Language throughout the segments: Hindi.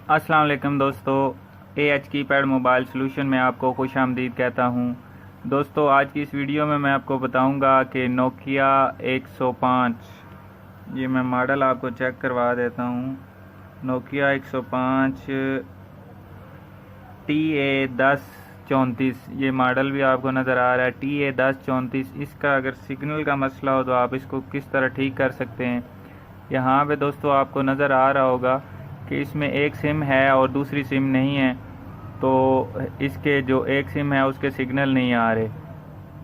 अस्सलाम वालेकुम दोस्तों, AH कीपैड मोबाइल सॉल्यूशन में आपको खुश आमदीद कहता हूं। दोस्तों, आज की इस वीडियो में मैं आपको बताऊंगा कि नोकिया 105, ये मैं मॉडल आपको चेक करवा देता हूं। नोकिया 105 TA1034, ये मॉडल भी आपको नज़र आ रहा है TA1034। इसका अगर सिग्नल का मसला हो तो आप इसको किस तरह ठीक कर सकते हैं। यहाँ पे दोस्तों आपको नज़र आ रहा होगा कि इसमें एक सिम है और दूसरी सिम नहीं है, तो इसके जो एक सिम है उसके सिग्नल नहीं आ रहे।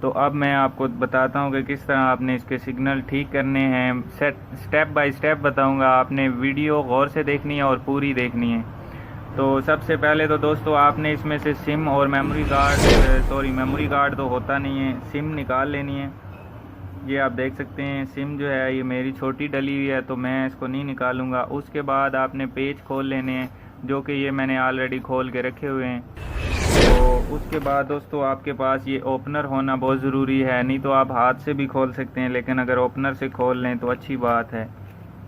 तो अब मैं आपको बताता हूँ कि किस तरह आपने इसके सिग्नल ठीक करने हैं। स्टेप बाय स्टेप बताऊँगा, आपने वीडियो गौर से देखनी है और पूरी देखनी है। तो सबसे पहले तो दोस्तों आपने इसमें से सिम और मेमोरी कार्ड तो होता नहीं है, सिम निकाल लेनी है। ये आप देख सकते हैं सिम जो है ये मेरी छोटी डली हुई है, तो मैं इसको नहीं निकालूंगा। उसके बाद आपने पेज खोल लेने हैं, जो कि ये मैंने ऑलरेडी खोल के रखे हुए हैं। तो उसके बाद दोस्तों आपके पास ये ओपनर होना बहुत ज़रूरी है, नहीं तो आप हाथ से भी खोल सकते हैं, लेकिन अगर ओपनर से खोल लें तो अच्छी बात है।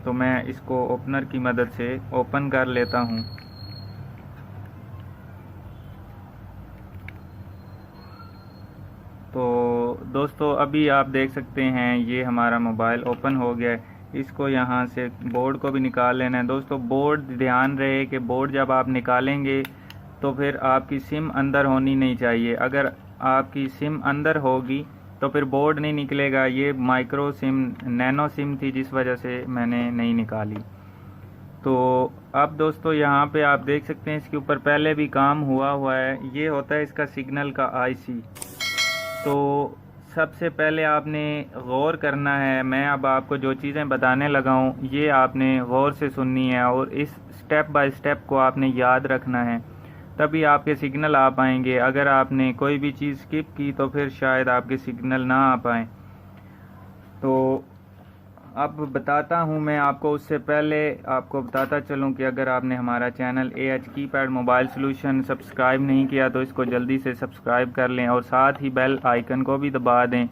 तो मैं इसको ओपनर की मदद से ओपन कर लेता हूँ। तो दोस्तों अभी आप देख सकते हैं ये हमारा मोबाइल ओपन हो गया है। इसको यहाँ से बोर्ड को भी निकाल लेना है। दोस्तों बोर्ड, ध्यान रहे कि बोर्ड जब आप निकालेंगे तो फिर आपकी सिम अंदर होनी नहीं चाहिए। अगर आपकी सिम अंदर होगी तो फिर बोर्ड नहीं निकलेगा। ये माइक्रो सिम, नैनो सिम थी, जिस वजह से मैंने नहीं निकाली। तो अब दोस्तों यहाँ पे आप देख सकते हैं इसके ऊपर पहले भी काम हुआ है। ये होता है इसका सिग्नल का IC। तो सबसे पहले आपने गौर करना है, मैं अब आपको जो चीज़ें बताने लगा हूँ ये आपने गौर से सुननी है और इस स्टेप बाय स्टेप को आपने याद रखना है, तभी आपके सिग्नल आ पाएंगे। अगर आपने कोई भी चीज़ स्किप की तो फिर शायद आपके सिग्नल ना आ पाएँ। तो अब बताता हूँ मैं आपको, उससे पहले आपको बताता चलूँ कि अगर आपने हमारा channel AH keypad mobile solution subscribe नहीं किया तो इसको जल्दी से सब्सक्राइब कर लें और साथ ही बेल आइकन को भी दबा दें।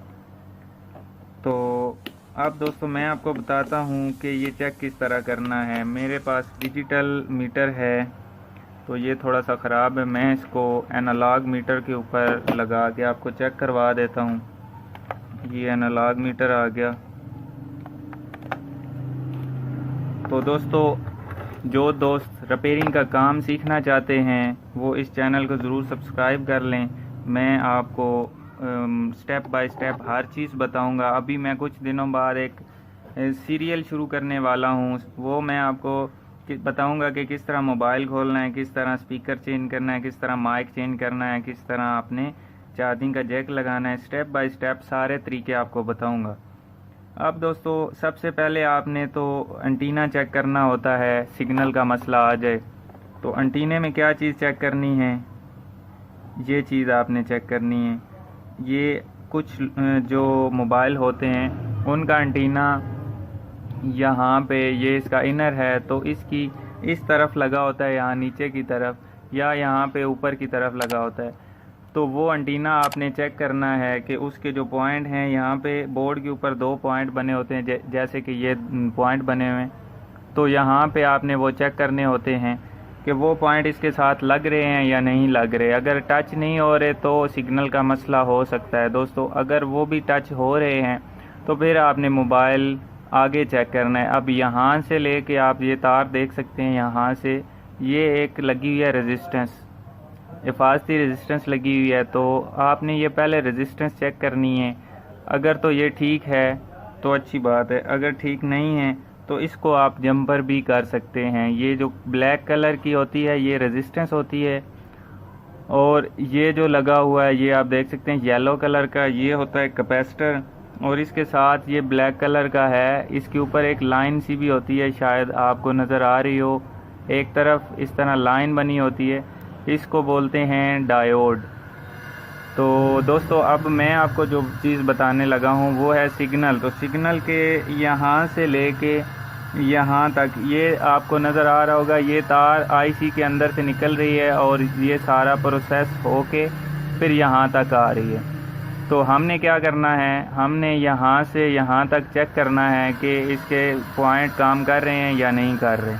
तो अब दोस्तों मैं आपको बताता हूँ कि ये चेक किस तरह करना है। मेरे पास डिजिटल मीटर है, तो ये थोड़ा सा ख़राब है, मैं इसको एनालॉग मीटर के ऊपर लगा के आपको चेक करवा देता हूँ। ये एनालॉग मीटर आ गया। तो दोस्तों जो दोस्त रिपेयरिंग का काम सीखना चाहते हैं वो इस चैनल को ज़रूर सब्सक्राइब कर लें। मैं आपको स्टेप बाय स्टेप हर चीज़ बताऊंगा। अभी मैं कुछ दिनों बाद एक सीरियल शुरू करने वाला हूं, वो मैं आपको बताऊंगा कि किस तरह मोबाइल खोलना है, किस तरह स्पीकर चेंज करना है, किस तरह माइक चेंज करना है, किस तरह आपने चार्जिंग का जैक लगाना है। स्टेप बाय स्टेप सारे तरीके आपको बताऊँगा। अब दोस्तों सबसे पहले आपने तो एंटीना चेक करना होता है, सिग्नल का मसला आ जाए तो एंटीने में क्या चीज़ चेक करनी है, ये चीज़ आपने चेक करनी है। ये कुछ जो मोबाइल होते हैं उनका एंटीना यहाँ पे, ये इसका इनर है तो इसकी इस तरफ लगा होता है, यहाँ नीचे की तरफ, या यहाँ पे ऊपर की तरफ लगा होता है। तो वो एंटीना आपने चेक करना है कि उसके जो पॉइंट हैं, यहाँ पे बोर्ड के ऊपर 2 पॉइंट बने होते हैं, जैसे कि ये पॉइंट बने हुए हैं। तो यहाँ पे आपने वो चेक करने होते हैं कि वो पॉइंट इसके साथ लग रहे हैं या नहीं लग रहे। अगर टच नहीं हो रहे तो सिग्नल का मसला हो सकता है। दोस्तों अगर वो भी टच हो रहे हैं तो फिर आपने मोबाइल आगे चेक करना है। अब यहाँ से लेके आप ये तार देख सकते हैं, यहाँ से ये एक लगी हुई है रेजिस्टेंस, हिफाजती रेजिस्टेंस लगी हुई है। तो आपने ये पहले रेजिस्टेंस चेक करनी है। अगर तो ये ठीक है तो अच्छी बात है, अगर ठीक नहीं है तो इसको आप जंपर भी कर सकते हैं। ये जो ब्लैक कलर की होती है ये रेजिस्टेंस होती है, और ये जो लगा हुआ है ये आप देख सकते हैं येलो कलर का, ये होता है कैपेसिटर। और इसके साथ ये ब्लैक कलर का है, इसके ऊपर एक लाइन सी भी होती है, शायद आपको नज़र आ रही हो, एक तरफ इस तरह लाइन बनी होती है, इसको बोलते हैं डायोड। तो दोस्तों अब मैं आपको जो चीज़ बताने लगा हूँ वो है सिग्नल। तो सिग्नल के यहाँ से लेके यहाँ तक ये आपको नज़र आ रहा होगा, ये तार IC के अंदर से निकल रही है और ये सारा प्रोसेस होके फिर यहाँ तक आ रही है। तो हमने क्या करना है, हमने यहाँ से यहाँ तक चेक करना है कि इसके पॉइंट काम कर रहे हैं या नहीं कर रहे।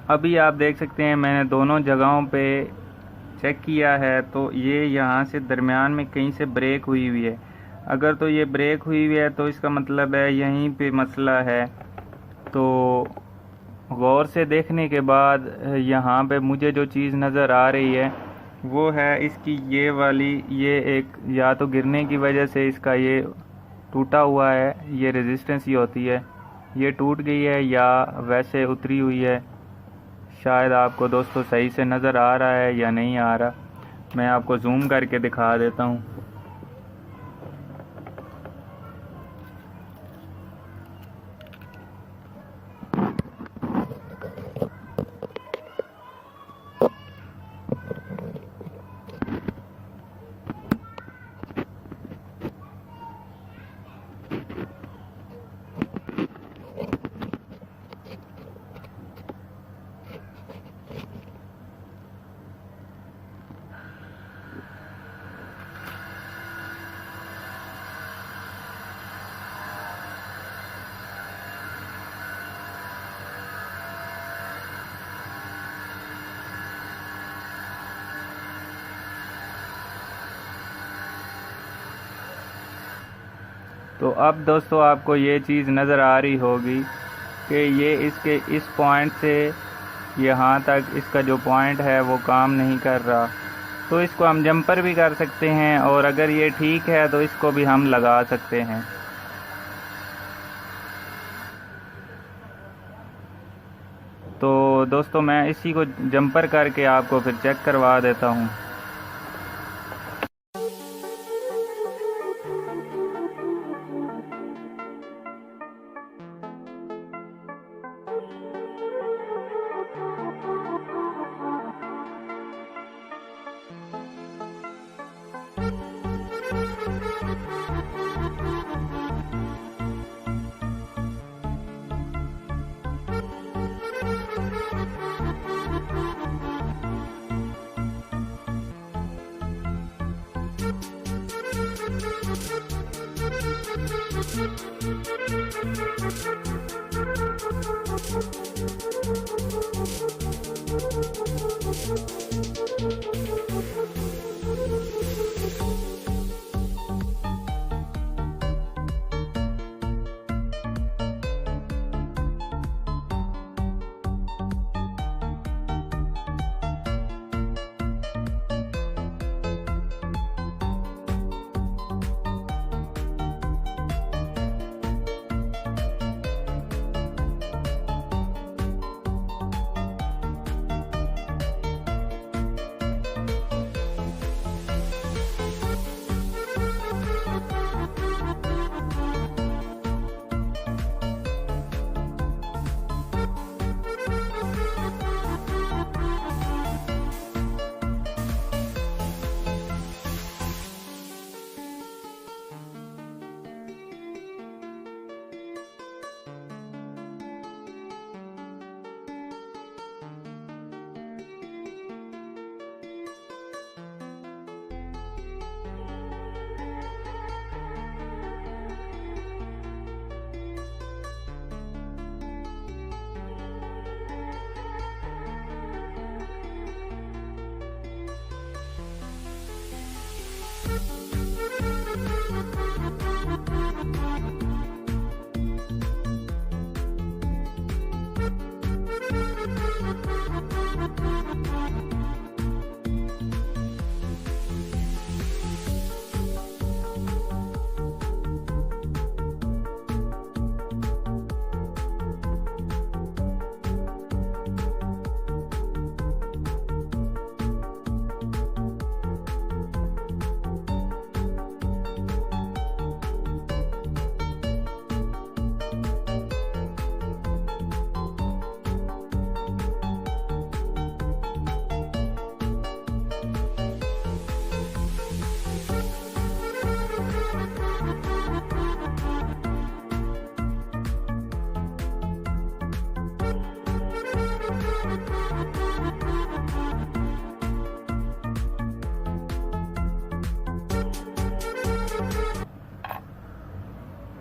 अभी आप देख सकते हैं मैंने दोनों जगहों पे चेक किया है, तो ये यहाँ से दरमियान में कहीं से ब्रेक हुई हुई है। अगर तो ये ब्रेक हुई हुई है तो इसका मतलब है यहीं पे मसला है। तो गौर से देखने के बाद यहाँ पे मुझे जो चीज़ नज़र आ रही है वो है इसकी ये वाली, ये एक या तो गिरने की वजह से इसका ये टूटा हुआ है, ये रेजिस्टेंस ही होती है, ये टूट गई है या वैसे उतरी हुई है। शायद आपको दोस्तों सही से नज़र आ रहा है या नहीं आ रहा, मैं आपको जूम करके दिखा देता हूँ। तो अब दोस्तों आपको ये चीज़ नज़र आ रही होगी कि ये इसके इस पॉइंट से यहाँ तक इसका जो पॉइंट है वो काम नहीं कर रहा। तो इसको हम जंपर भी कर सकते हैं और अगर ये ठीक है तो इसको भी हम लगा सकते हैं। तो दोस्तों मैं इसी को जंपर करके आपको फिर चेक करवा देता हूँ।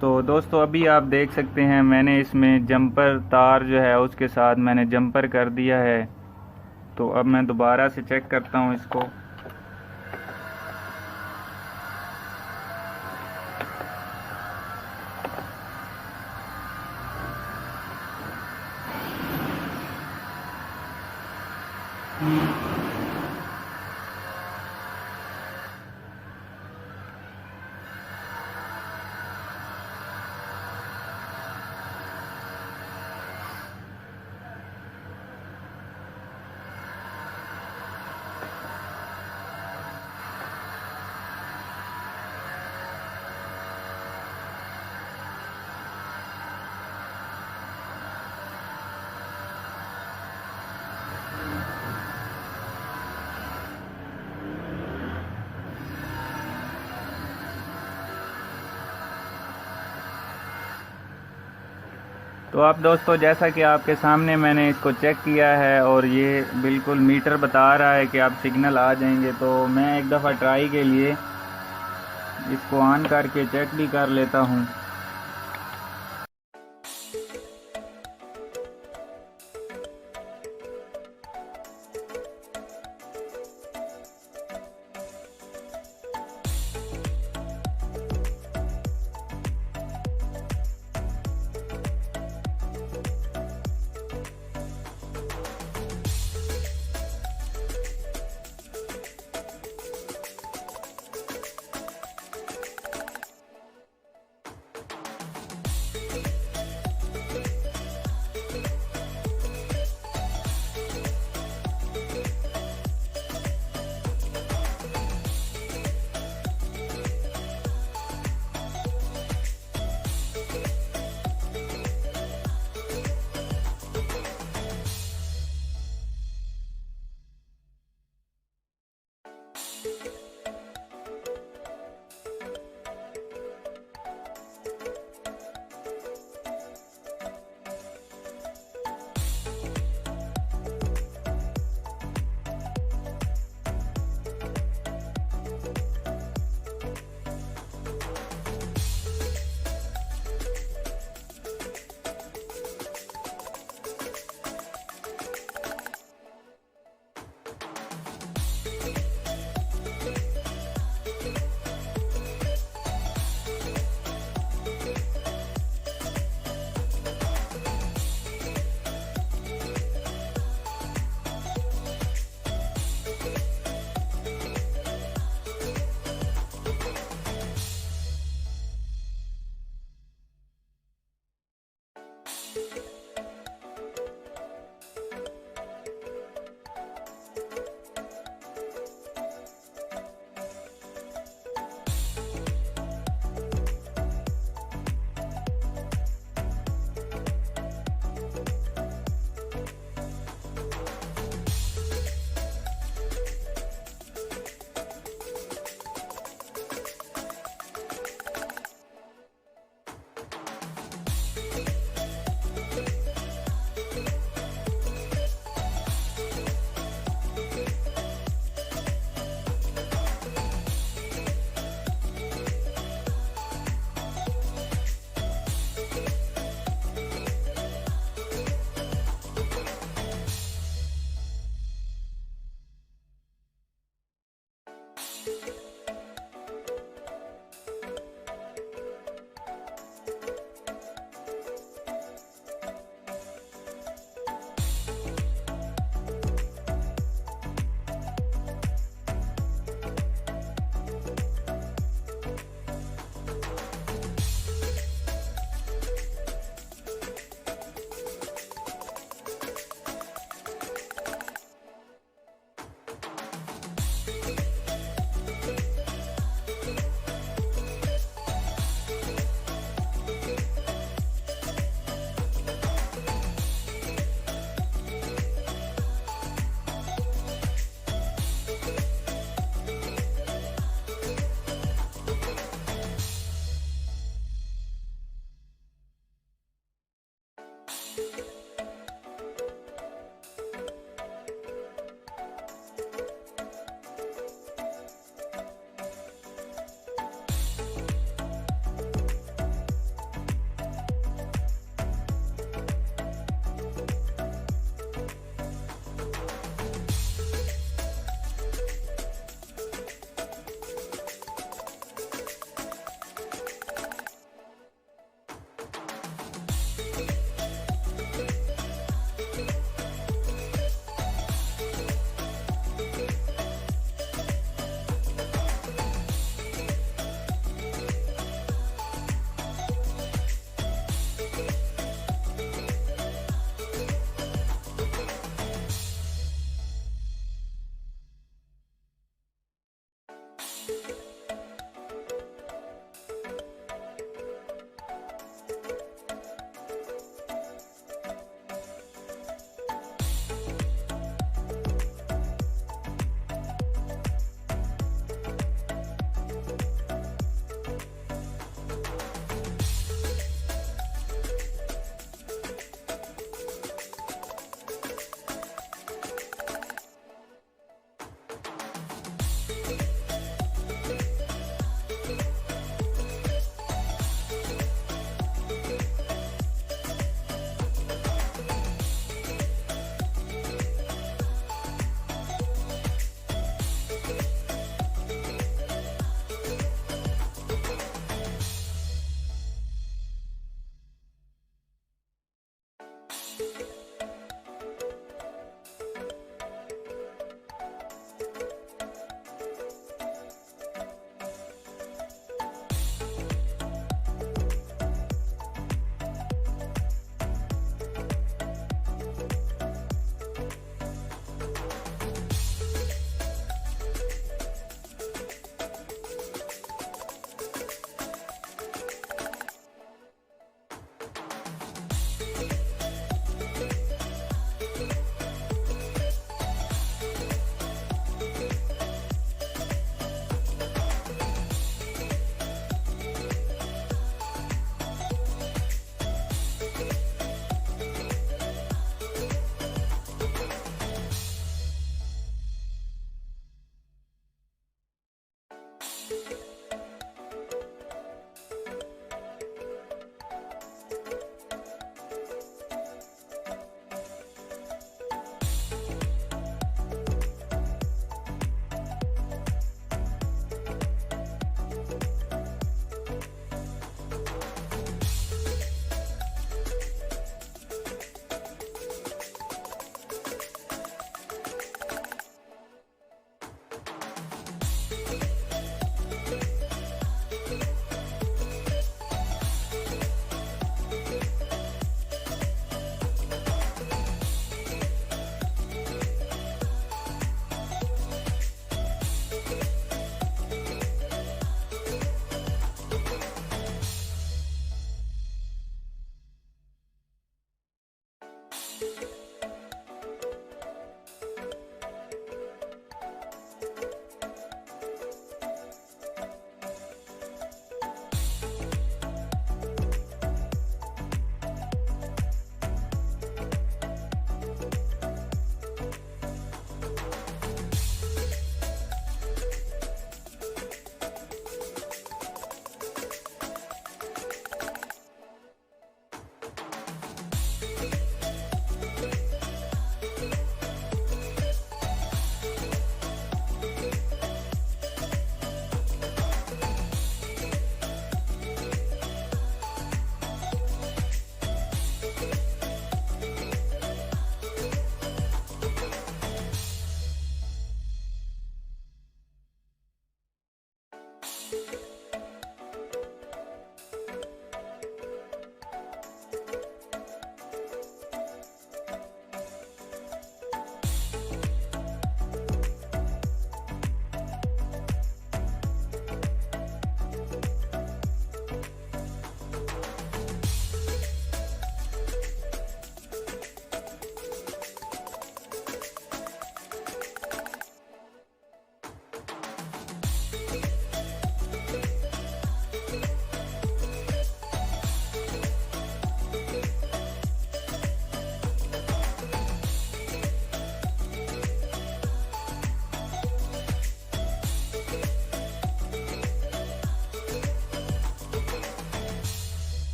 तो दोस्तों अभी आप देख सकते हैं मैंने इसमें जंपर तार जो है उसके साथ मैंने जंपर कर दिया है। तो अब मैं दोबारा से चेक करता हूँ इसको। तो आप दोस्तों जैसा कि आपके सामने मैंने इसको चेक किया है और ये बिल्कुल मीटर बता रहा है कि आप सिग्नल आ जाएंगे। तो मैं एक दफ़ा ट्राई के लिए इसको ऑन करके चेक भी कर लेता हूँ।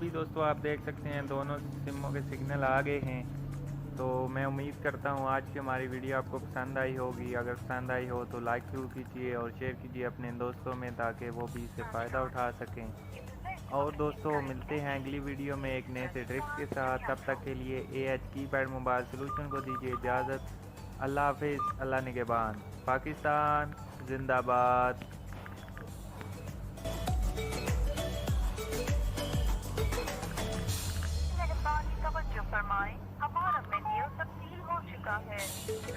अभी दोस्तों आप देख सकते हैं दोनों सिमों के सिग्नल आ गए हैं। तो मैं उम्मीद करता हूँ आज की हमारी वीडियो आपको पसंद आई होगी। अगर पसंद आई हो तो लाइक जरूर कीजिए और शेयर कीजिए अपने दोस्तों में, ताकि वो भी इससे फ़ायदा उठा सकें। और दोस्तों मिलते हैं अगली वीडियो में एक नए से ट्रिक्स के साथ। तब तक के लिए AH कीपैड मोबाइल सोल्यूशन को दीजिए इजाज़त। अल्लाह हाफिज़, अल्लाह निगहबान। पाकिस्तान जिंदाबाद। तवज्जो फरमाएं, हमारा मेन्यू तब्दील हो चुका है।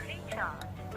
रिचार्ज